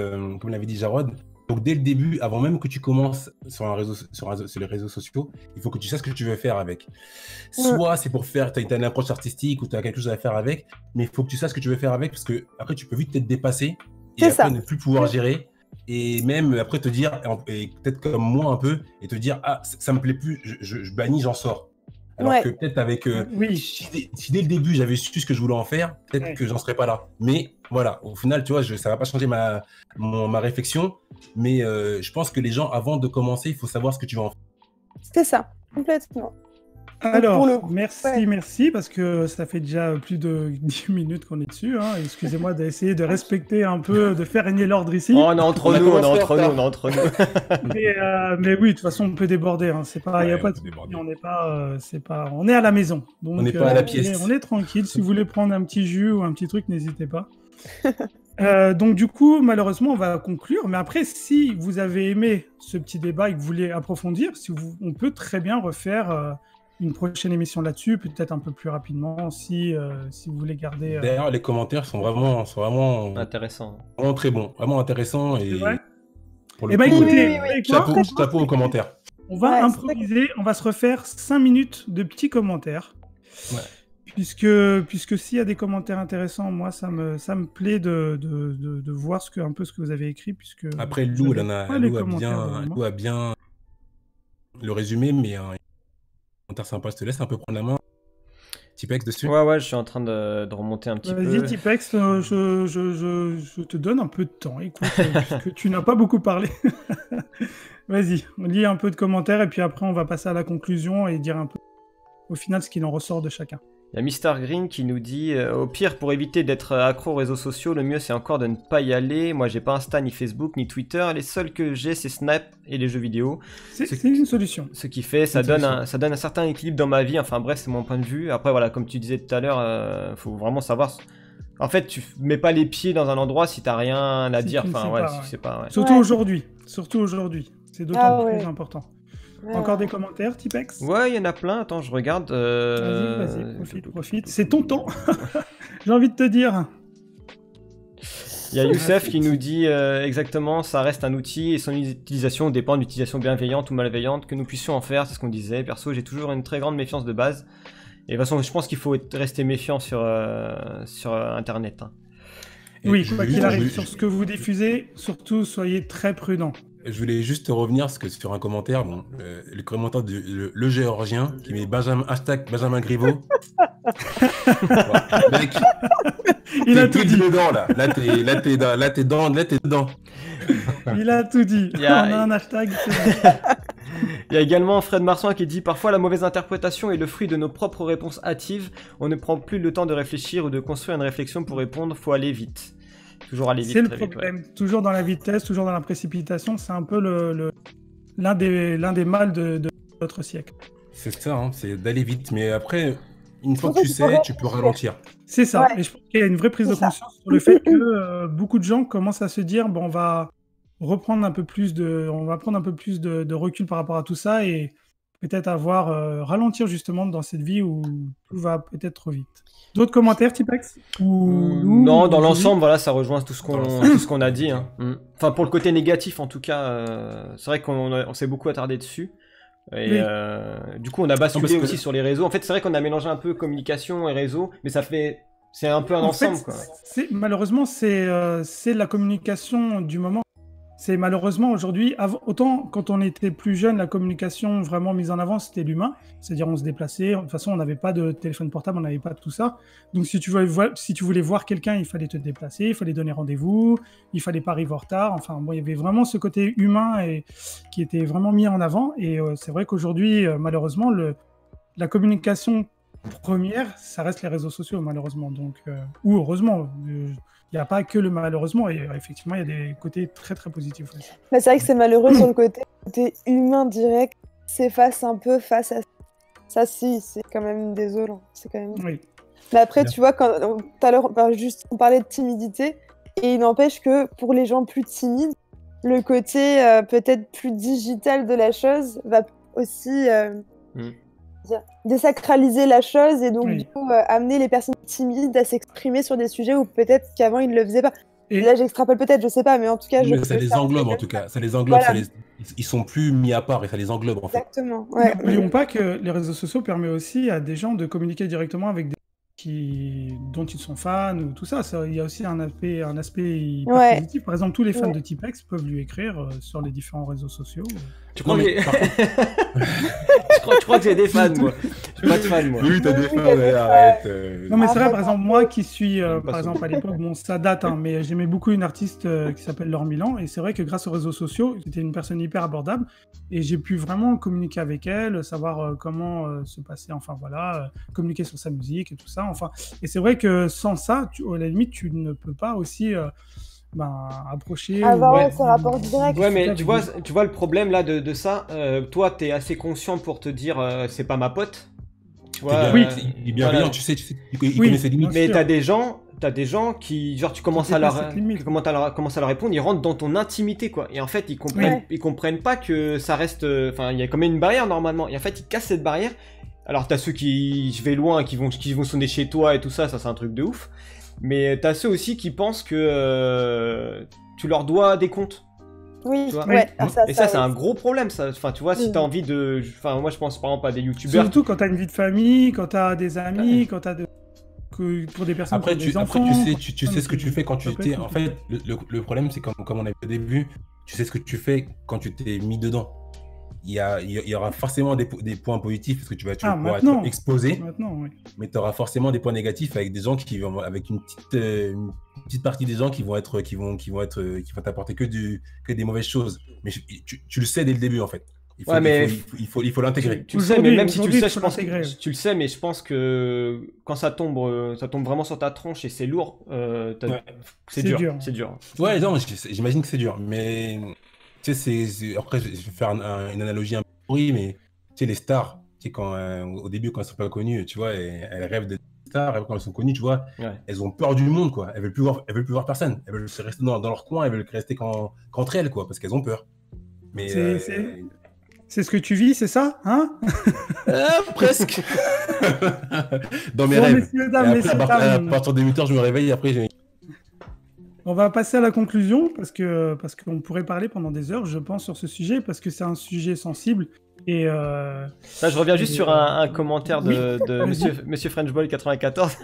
Jarod, donc dès le début, avant même que tu commences sur les réseaux sociaux, il faut que tu saches ce que tu veux faire avec. Soit c'est pour faire, tu as une approche artistique ou tu as quelque chose à faire avec, mais il faut que tu saches ce que tu veux faire avec, parce que après tu peux vite t'être dépassé et après ne plus pouvoir gérer. Et même après te dire, et peut-être comme moi un peu, et te dire, ah, ça me plaît plus, je bannis, j'en sors. Alors que peut-être avec... si dès le début, j'avais su ce que je voulais en faire, peut-être que j'en serais pas là. Mais voilà, au final, tu vois, ça va pas changer ma réflexion. Mais je pense que les gens, avant de commencer, il faut savoir ce que tu vas en faire. C'est ça, complètement. Alors, merci, parce que ça fait déjà plus de 10 minutes qu'on est dessus. Hein. Excusez-moi d'essayer de respecter un peu, de faire régner l'ordre ici. Oh, on est entre nous. Mais oui, de toute façon, on peut déborder. Hein. C'est pas, y a pas de... On est à la maison. Donc, on n'est pas à la pièce. On est tranquille. Si vous voulez prendre un petit jus ou un petit truc, n'hésitez pas. Donc du coup, malheureusement, on va conclure. Mais après, si vous avez aimé ce petit débat et que vous voulez approfondir, on peut très bien refaire... une prochaine émission là-dessus, peut-être un peu plus rapidement, si vous voulez garder... D'ailleurs, les commentaires sont vraiment intéressants. Vraiment très bons, vraiment intéressants. Et pour le coup, écoutez, chapeau aux commentaires. On va improviser, on va se refaire 5 minutes de petits commentaires. Ouais. Puisque s'il y a des commentaires intéressants, moi, ça me plaît de voir un peu ce que vous avez écrit. Puisque après, Lou a bien le résumé, mais... sympa, je te laisse un peu prendre la main. Tipex dessus. Ouais, je suis en train de remonter un petit peu. Vas-y, Tipex, je te donne un peu de temps. Écoute, puisque tu n'as pas beaucoup parlé. Vas-y, on lit un peu de commentaires et puis après on va passer à la conclusion et dire un peu au final ce qu'il en ressort de chacun. Il y a Mister Green qui nous dit au pire, pour éviter d'être accro aux réseaux sociaux, le mieux c'est encore de ne pas y aller. Moi j'ai pas Insta, ni Facebook, ni Twitter. Les seuls que j'ai c'est Snap et les jeux vidéo. C'est une solution. Ce qui fait, ça donne un certain équilibre dans ma vie. Enfin bref, c'est mon point de vue. Après voilà, comme tu disais tout à l'heure, faut vraiment savoir. En fait, tu mets pas les pieds dans un endroit si t'as rien à dire. Enfin ouais, si tu sais pas. Ouais. Surtout aujourd'hui. C'est d'autant plus important. Encore des commentaires, Tipex? Ouais, il y en a plein. Attends, je regarde. Vas-y, profite. C'est ton temps. J'ai envie de te dire. Il y a Youssef qui nous dit exactement, ça reste un outil et son utilisation dépend d'une utilisation bienveillante ou malveillante. Que nous puissions en faire, c'est ce qu'on disait. Perso, j'ai toujours une très grande méfiance de base. Et de toute façon, je pense qu'il faut rester méfiant sur Internet. Hein. Oui, quoi qu'il arrive sur ce que vous diffusez, surtout soyez très prudents. Je voulais juste revenir sur un commentaire, le commentaire de le Géorgien qui met Benjamin Griveaux. Mec, il a tout dit dedans là. Là t'es dedans. Il a tout dit. On a un hashtag. Il y a également Fred Marsan qui dit « Parfois la mauvaise interprétation est le fruit de nos propres réponses hâtives. On ne prend plus le temps de réfléchir ou de construire une réflexion pour répondre. Faut aller vite. » Toujours aller vite. C'est le problème. Toujours dans la vitesse, toujours dans la précipitation. C'est un peu l'un des mâles de notre siècle. C'est ça, hein, c'est d'aller vite. Mais après, une fois que tu sais, tu peux ralentir. C'est ça. Ouais. Et je pense qu'il y a une vraie prise de conscience sur le fait que beaucoup de gens commencent à se dire on va prendre un peu plus de recul par rapport à tout ça et peut-être ralentir justement dans cette vie où tout va peut-être trop vite. D'autres commentaires, Tipex? Non, dans l'ensemble, voilà, ça rejoint tout ce qu'on a dit. Hein. Enfin, pour le côté négatif, en tout cas, c'est vrai qu'on s'est beaucoup attardé dessus. Et du coup, on a basculé aussi sur les réseaux. En fait, c'est vrai qu'on a mélangé un peu communication et réseau, mais c'est un peu un ensemble. Quoi. Malheureusement, c'est la communication du moment. C'est malheureusement aujourd'hui, autant quand on était plus jeune, la communication vraiment mise en avant, c'était l'humain. C'est-à-dire on se déplaçait, de toute façon on n'avait pas de téléphone portable, on n'avait pas tout ça. Donc si tu voulais voir quelqu'un, il fallait te déplacer, il fallait donner rendez-vous, il fallait pas arriver en retard. Enfin bon, il y avait vraiment ce côté humain qui était vraiment mis en avant. Et c'est vrai qu'aujourd'hui, malheureusement, la communication première, ça reste les réseaux sociaux malheureusement. Donc, ou heureusement. Il n'y a pas que le malheureusement, et effectivement, il y a des côtés très très positifs aussi. Mais c'est vrai que c'est malheureux sur le côté humain direct, s'efface un peu face à ça. Si, c'est quand même désolant. C'est quand même... Oui. Mais après, tu vois, tout à l'heure, on parlait de timidité, et il n'empêche que pour les gens plus timides, le côté peut-être plus digital de la chose va aussi désacraliser la chose et donc du coup amener les personnes timides à s'exprimer sur des sujets où peut-être qu'avant ils ne le faisaient pas. Et là j'extrapole peut-être, je sais pas, mais en tout cas ça les englobe en tout cas, ça les englobe, voilà. Ils sont plus mis à part et ça les englobe en fait. Exactement. Ouais. N'oublions pas que les réseaux sociaux permettent aussi à des gens de communiquer directement avec des dont ils sont fans ou tout ça. Il y a aussi un aspect hyper positif. Par exemple, tous les fans de Tipex peuvent lui écrire sur les différents réseaux sociaux. Tu crois que j'ai des fans, moi? suis pas de fan, moi. Oui, t'as des fans, arrête. Non, mais c'est vrai, par exemple, moi qui suis, par exemple, à l'époque, bon, ça date, hein, mais j'aimais beaucoup une artiste qui s'appelle Laure Milan, et c'est vrai que grâce aux réseaux sociaux, c'était une personne hyper abordable, et j'ai pu vraiment communiquer avec elle, savoir comment se passer, enfin voilà, communiquer sur sa musique et tout ça, enfin. Et c'est vrai que sans ça, à la limite, tu ne peux pas aussi approcher. Avoir ce rapport direct. Ouais, mais tu vois le problème là de ça, toi, t'es assez conscient pour te dire c'est pas ma pote. Tu vois, oui, il est bienveillant, voilà. tu sais, il connaît ses limites. Mais t'as des gens qui, genre, tu commences à leur répondre, ils rentrent dans ton intimité, quoi. Et en fait, ils comprennent pas que ça reste, enfin, il y a quand même une barrière normalement. Et en fait, ils cassent cette barrière. Alors, t'as ceux je vais loin, qui vont sonner chez toi et tout ça, c'est un truc de ouf. Mais t'as ceux aussi qui pensent que tu leur dois des comptes. Oui, ouais. Et ça, c'est un gros problème, ça. Enfin, tu vois, si t'as envie de... Enfin, moi, je pense par exemple à des youtubeurs... Surtout quand t'as une vie de famille, quand t'as des amis, quand t'as pour des personnes qui ont des enfants... Après, tu sais ce que tu fais quand tu t'es... En fait, le problème, c'est comme on a vu au début, tu sais ce que tu fais quand tu t'es mis dedans. Il y aura forcément des points positifs parce que tu vas pouvoir être exposé, mais tu auras forcément des points négatifs avec des gens qui vont, avec une petite partie des gens qui vont t'apporter que des mauvaises choses. Mais tu le sais dès le début en fait. Il faut l'intégrer. Tu le sais, mais même si tu le sais, je pense que tu le sais, mais je pense que quand ça tombe vraiment sur ta tronche et c'est lourd, c'est dur. C'est dur. Ouais, non, j'imagine que c'est dur, mais tu sais, après je vais faire une analogie un peu pourrie, mais tu sais, les stars, tu sais, au début quand elles sont pas connues, tu vois, elles rêvent d'être stars, et quand elles sont connues, tu vois, elles ont peur du monde, quoi. Elles veulent plus voir personne. Elles veulent rester dans leur coin, elles veulent rester qu'entre elles, quoi, parce qu'elles ont peur. Mais c'est ce que tu vis, c'est ça, hein? Presque. Dans mes rêves. À partir de 8h, je me réveille, après On va passer à la conclusion parce qu'on pourrait parler pendant des heures, je pense, sur ce sujet parce que c'est un sujet sensible. Et ça, je reviens juste sur un commentaire de Monsieur Frenchboy 94.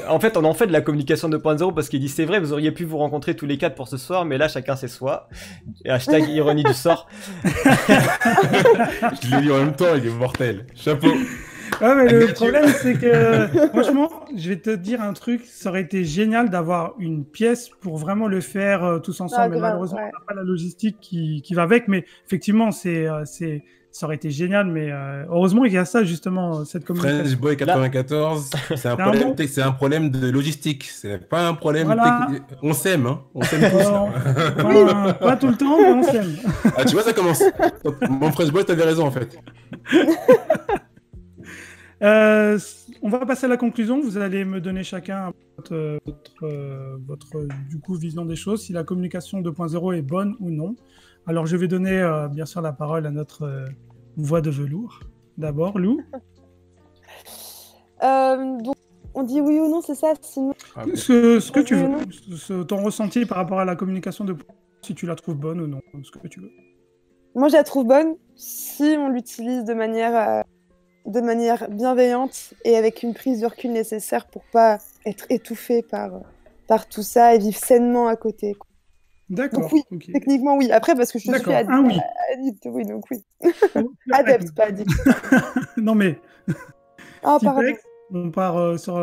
En fait, on en fait de la communication 2.0 parce qu'il dit c'est vrai, vous auriez pu vous rencontrer tous les quatre pour ce soir, mais là chacun c'est soi. Et hashtag ironie du sort. Je l'ai dit en même temps, il est mortel. Chapeau. Ouais, mais le problème, c'est que, franchement, je vais te dire un truc, ça aurait été génial d'avoir une pièce pour vraiment le faire tous ensemble. Mais malheureusement, on n'a pas la logistique qui va avec, mais effectivement, ça aurait été génial, mais heureusement qu'il y a ça, justement, cette communication. Frenchboy 94, c'est un problème de logistique, c'est pas un problème technique. On s'aime, hein. On s'aime tous. Pas tout le temps, mais on s'aime. Ah, tu vois, ça commence. Mon Frenchboy, t'avais raison, en fait. On va passer à la conclusion. Vous allez me donner chacun votre du coup, vision des choses, si la communication 2.0 est bonne ou non. Alors, je vais donner bien sûr la parole à notre voix de velours. D'abord, Lou. Donc, on dit oui ou non, c'est ça? Sinon... Ce que tu veux. Ton ressenti par rapport à la communication 2.0, si tu la trouves bonne ou non, ce que tu veux. Moi, je la trouve bonne si on l'utilise de manière bienveillante et avec une prise de recul nécessaire pour pas être étouffé par tout ça et vivre sainement à côté. D'accord. Donc oui, techniquement oui. Après, parce que je suis addict, oui, donc oui. Adepte, pas addict. Non mais, pardon. On part sur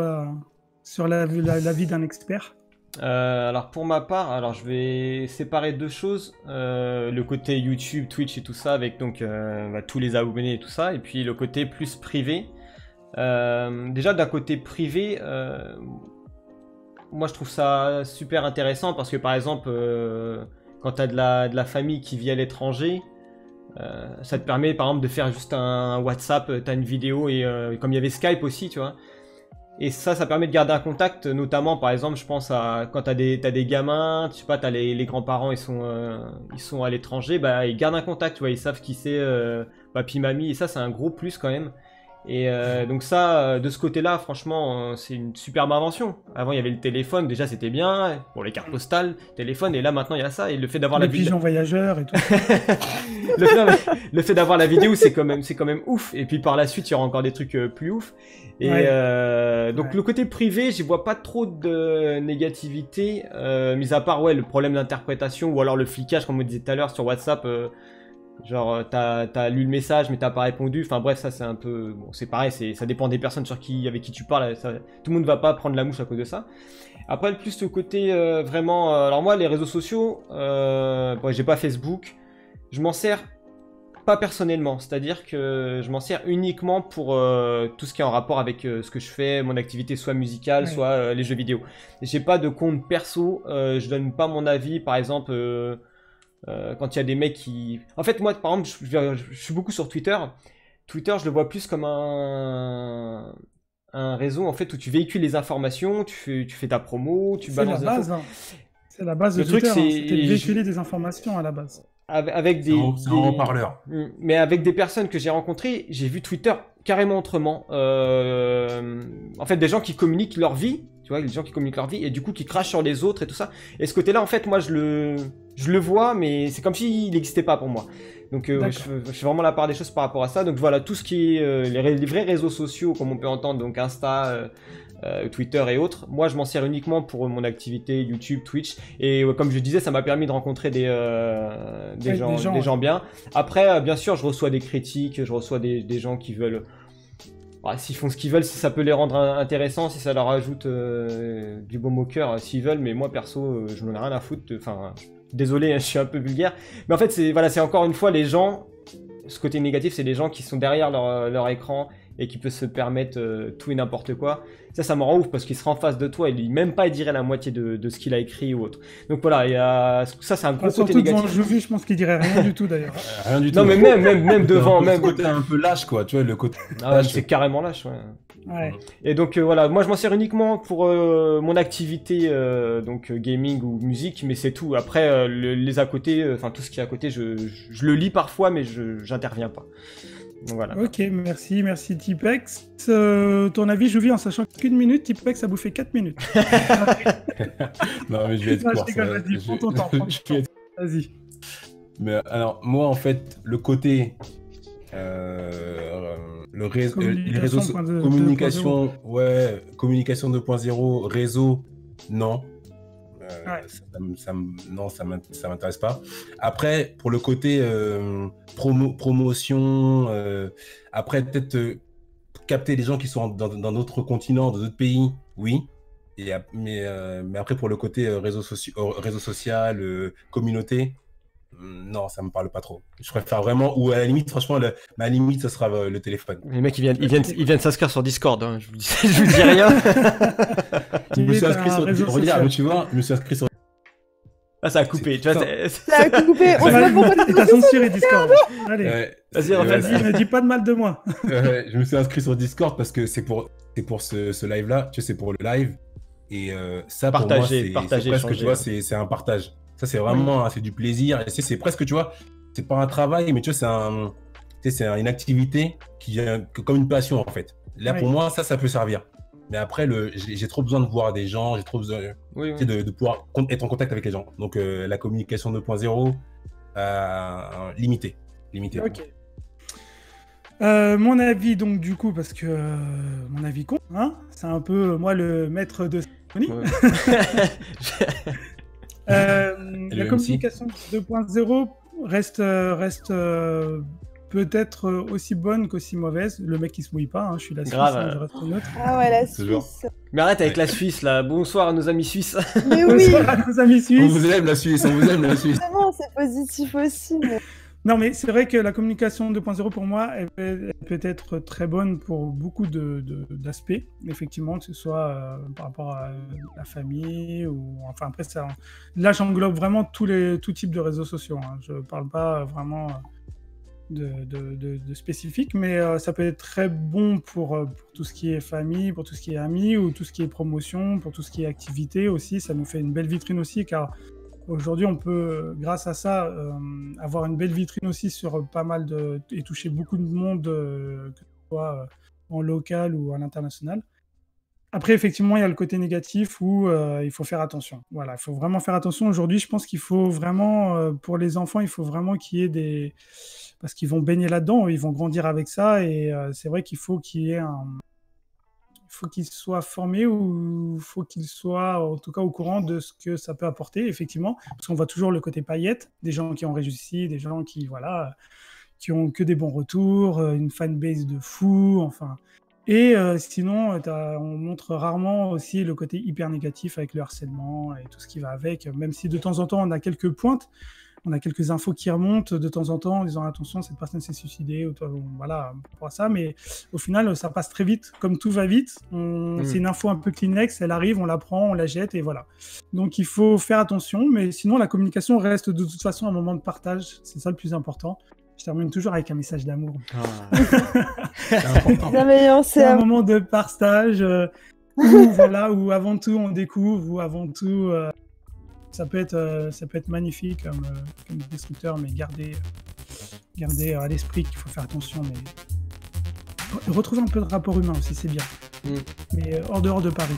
la vie d'un expert. Alors pour ma part, je vais séparer deux choses, le côté YouTube, Twitch et tout ça avec donc tous les abonnés et tout ça, et puis le côté plus privé. Déjà d'un côté privé, moi je trouve ça super intéressant parce que par exemple quand tu as de la famille qui vit à l'étranger, ça te permet par exemple de faire juste un WhatsApp, tu as une vidéo et comme il y avait Skype aussi, tu vois. Et ça permet de garder un contact, notamment par exemple, je pense à quand t'as des gamins, tu sais pas, t'as les grands-parents, ils sont à l'étranger, bah ils gardent un contact, tu vois, ils savent qui c'est papy, mamie, et ça c'est un gros plus quand même. Et donc ça, de ce côté-là, franchement, c'est une superbe invention. Avant il y avait le téléphone, déjà c'était bien, pour les cartes postales, téléphone, et là maintenant il y a ça, et le fait d'avoir la vidéo. Les pigeons voyageurs et tout. le fait d'avoir la vidéo, c'est quand même ouf, et puis par la suite il y aura encore des trucs plus ouf. Et donc le côté privé, j'y vois pas trop de négativité, mis à part le problème d'interprétation ou alors le flicage comme on disait tout à l'heure sur WhatsApp. Genre, t'as lu le message, mais t'as pas répondu. Enfin bref, ça c'est un peu... Bon, c'est pareil, ça dépend des personnes avec qui tu parles. Tout le monde va pas prendre la mouche à cause de ça. Après, plus le côté vraiment... alors moi, les réseaux sociaux, bon, j'ai pas Facebook. Je m'en sers pas personnellement. C'est-à-dire que je m'en sers uniquement pour tout ce qui est en rapport avec ce que je fais, mon activité soit musicale, soit les jeux vidéo. J'ai pas de compte perso, je donne pas mon avis, par exemple... quand il y a des mecs qui... En fait, moi, par exemple, je suis beaucoup sur Twitter. Twitter, je le vois plus comme un réseau en fait où tu véhicules les informations, tu fais ta promo, tu balances des infos. C'est la base de Twitter, c'était de véhiculer des informations à la base. Avec des... C'est un haut-parleur. Mais avec des personnes que j'ai rencontrées, j'ai vu Twitter carrément autrement. En fait, des gens qui communiquent leur vie, tu vois, des gens qui communiquent leur vie et du coup qui crachent sur les autres et tout ça. Et ce côté-là, en fait, moi, je le vois, mais c'est comme s'il n'existait pas pour moi. Donc, je fais vraiment la part des choses par rapport à ça. Donc voilà, tout ce qui est les vrais réseaux sociaux, comme on peut entendre, donc Insta, Twitter et autres. Moi, je m'en sers uniquement pour mon activité YouTube, Twitch. Et comme je disais, ça m'a permis de rencontrer des gens bien. Après, bien sûr, je reçois des critiques, je reçois des gens qui veulent... s'ils font ce qu'ils veulent, si ça peut les rendre intéressants, si ça leur ajoute du baume au cœur, s'ils veulent. Mais moi, perso, je n'en ai rien à foutre. Enfin, désolé, je suis un peu vulgaire. Mais en fait, c'est encore une fois les gens... Ce côté négatif, c'est les gens qui sont derrière leur écran et qui peuvent se permettre tout et n'importe quoi. Ça me rend ouf parce qu'il sera en face de toi et lui, même pas il dirait la moitié de ce qu'il a écrit ou autre. Donc voilà, ça c'est un gros côté négatif. Surtout je pense qu'il dirait rien du tout d'ailleurs. Rien du tout. Non mais même devant, même le côté un peu lâche quoi, tu vois le côté. Ah ouais, c'est carrément lâche, ouais. Et donc voilà, moi je m'en sers uniquement pour mon activité donc gaming ou musique, mais c'est tout. Après les à côté, enfin tout ce qui est à côté, je le lis parfois, mais j'interviens pas. Donc, voilà. Ok, merci Tipex. Ton avis, Jouvi, en sachant qu'une minute, Tipex a bouffé 4 minutes. Non mais je vais être court. Vas-y, prends ton temps. Vas-y. Mais alors moi en fait, le côté les réseaux communication 2.0 réseau non. Ça m'intéresse pas. Après, pour le côté promotion, après peut-être capter les gens qui sont dans d'autres continents, dans d'autres pays, oui. Mais après, pour le côté réseau social, communauté, non, ça me parle pas trop. Je préfère vraiment, ou à la limite, franchement, ma limite, ce sera le téléphone. Les mecs, ils viennent s'inscrire sur Discord, hein. Je vous dis rien. Je me suis inscrit sur Discord. Tu vois, je me suis inscrit sur... Ah, ça a coupé. Tu vois, ça a coupé. On sait pas pourquoi t'as censuré Discord. Allez, vas-y, ne dis pas de mal de moi. Je me suis inscrit sur Discord parce que c'est pour ce live-là. Tu sais, c'est pour le live. Et ça, partager, pour moi, c'est presque, tu vois, c'est un partage. Ça, c'est vraiment, c'est du plaisir. Et c'est presque, tu vois, c'est pas un travail, mais tu vois, c'est une activité qui vient comme une passion, en fait. Là, pour moi, ça peut servir. Mais après, j'ai trop besoin de voir des gens, j'ai trop besoin de pouvoir être en contact avec les gens. Donc, la communication 2.0, limité. Ok. Mon avis, donc, du coup, parce que mon avis compte, hein, c'est un peu, moi, le maître de Sony. La communication 2.0 reste peut-être aussi bonne qu'aussi mauvaise. Le mec qui se mouille pas, hein, je suis la Suisse, je reste neutre. Ah ouais, la Suisse. Mais arrête avec la Suisse là. Bonsoir à nos amis suisses. Mais oui. Bonsoir à nos amis suisses. On vous aime la Suisse, Vraiment, c'est positif aussi. Mais... Non, mais c'est vrai que la communication 2.0 pour moi, elle peut être très bonne pour beaucoup d'aspects, effectivement, que ce soit par rapport à la famille ou enfin après ça. Là, j'englobe vraiment tout type de réseaux sociaux. Hein. Je parle pas vraiment de spécifique, mais ça peut être très bon pour tout ce qui est famille, pour tout ce qui est amis ou tout ce qui est promotion, pour tout ce qui est activité aussi. Ça nous fait une belle vitrine aussi, car aujourd'hui, on peut, grâce à ça, avoir une belle vitrine aussi sur pas mal et toucher beaucoup de monde, que ce soit en local ou à l'international. Après, effectivement, il y a le côté négatif où il faut faire attention. Voilà, il faut vraiment faire attention. Aujourd'hui, je pense qu'il faut vraiment, pour les enfants, il faut vraiment qu'il y ait des... Parce qu'ils vont baigner là-dedans, ils vont grandir avec ça, et c'est vrai qu'il faut qu'il y ait faut qu'il soit formé ou faut qu'il soit en tout cas au courant de ce que ça peut apporter, effectivement, parce qu'on voit toujours le côté paillettes, des gens qui ont réussi, des gens qui, voilà, qui ont que des bons retours, une fanbase de fou, enfin. Et sinon, on montre rarement aussi le côté hyper négatif avec le harcèlement et tout ce qui va avec, même si de temps en temps on a quelques pointes, on a quelques infos qui remontent de temps en temps en disant attention, cette personne s'est suicidée, ou voilà, pour ça, mais au final, ça passe très vite, comme tout va vite. C'est une info un peu Kleenex, elle arrive, on la prend, on la jette et voilà. Donc il faut faire attention, mais sinon la communication reste de toute façon un moment de partage, c'est ça le plus important. Je termine toujours avec un message d'amour. C'est important. C'est un moment de partage où, voilà, où avant tout on découvre, où avant tout ça peut être magnifique comme destructeur, mais gardez à l'esprit qu'il faut faire attention. Mais retrouver un peu de rapport humain aussi, c'est bien. Mais hors dehors de Paris.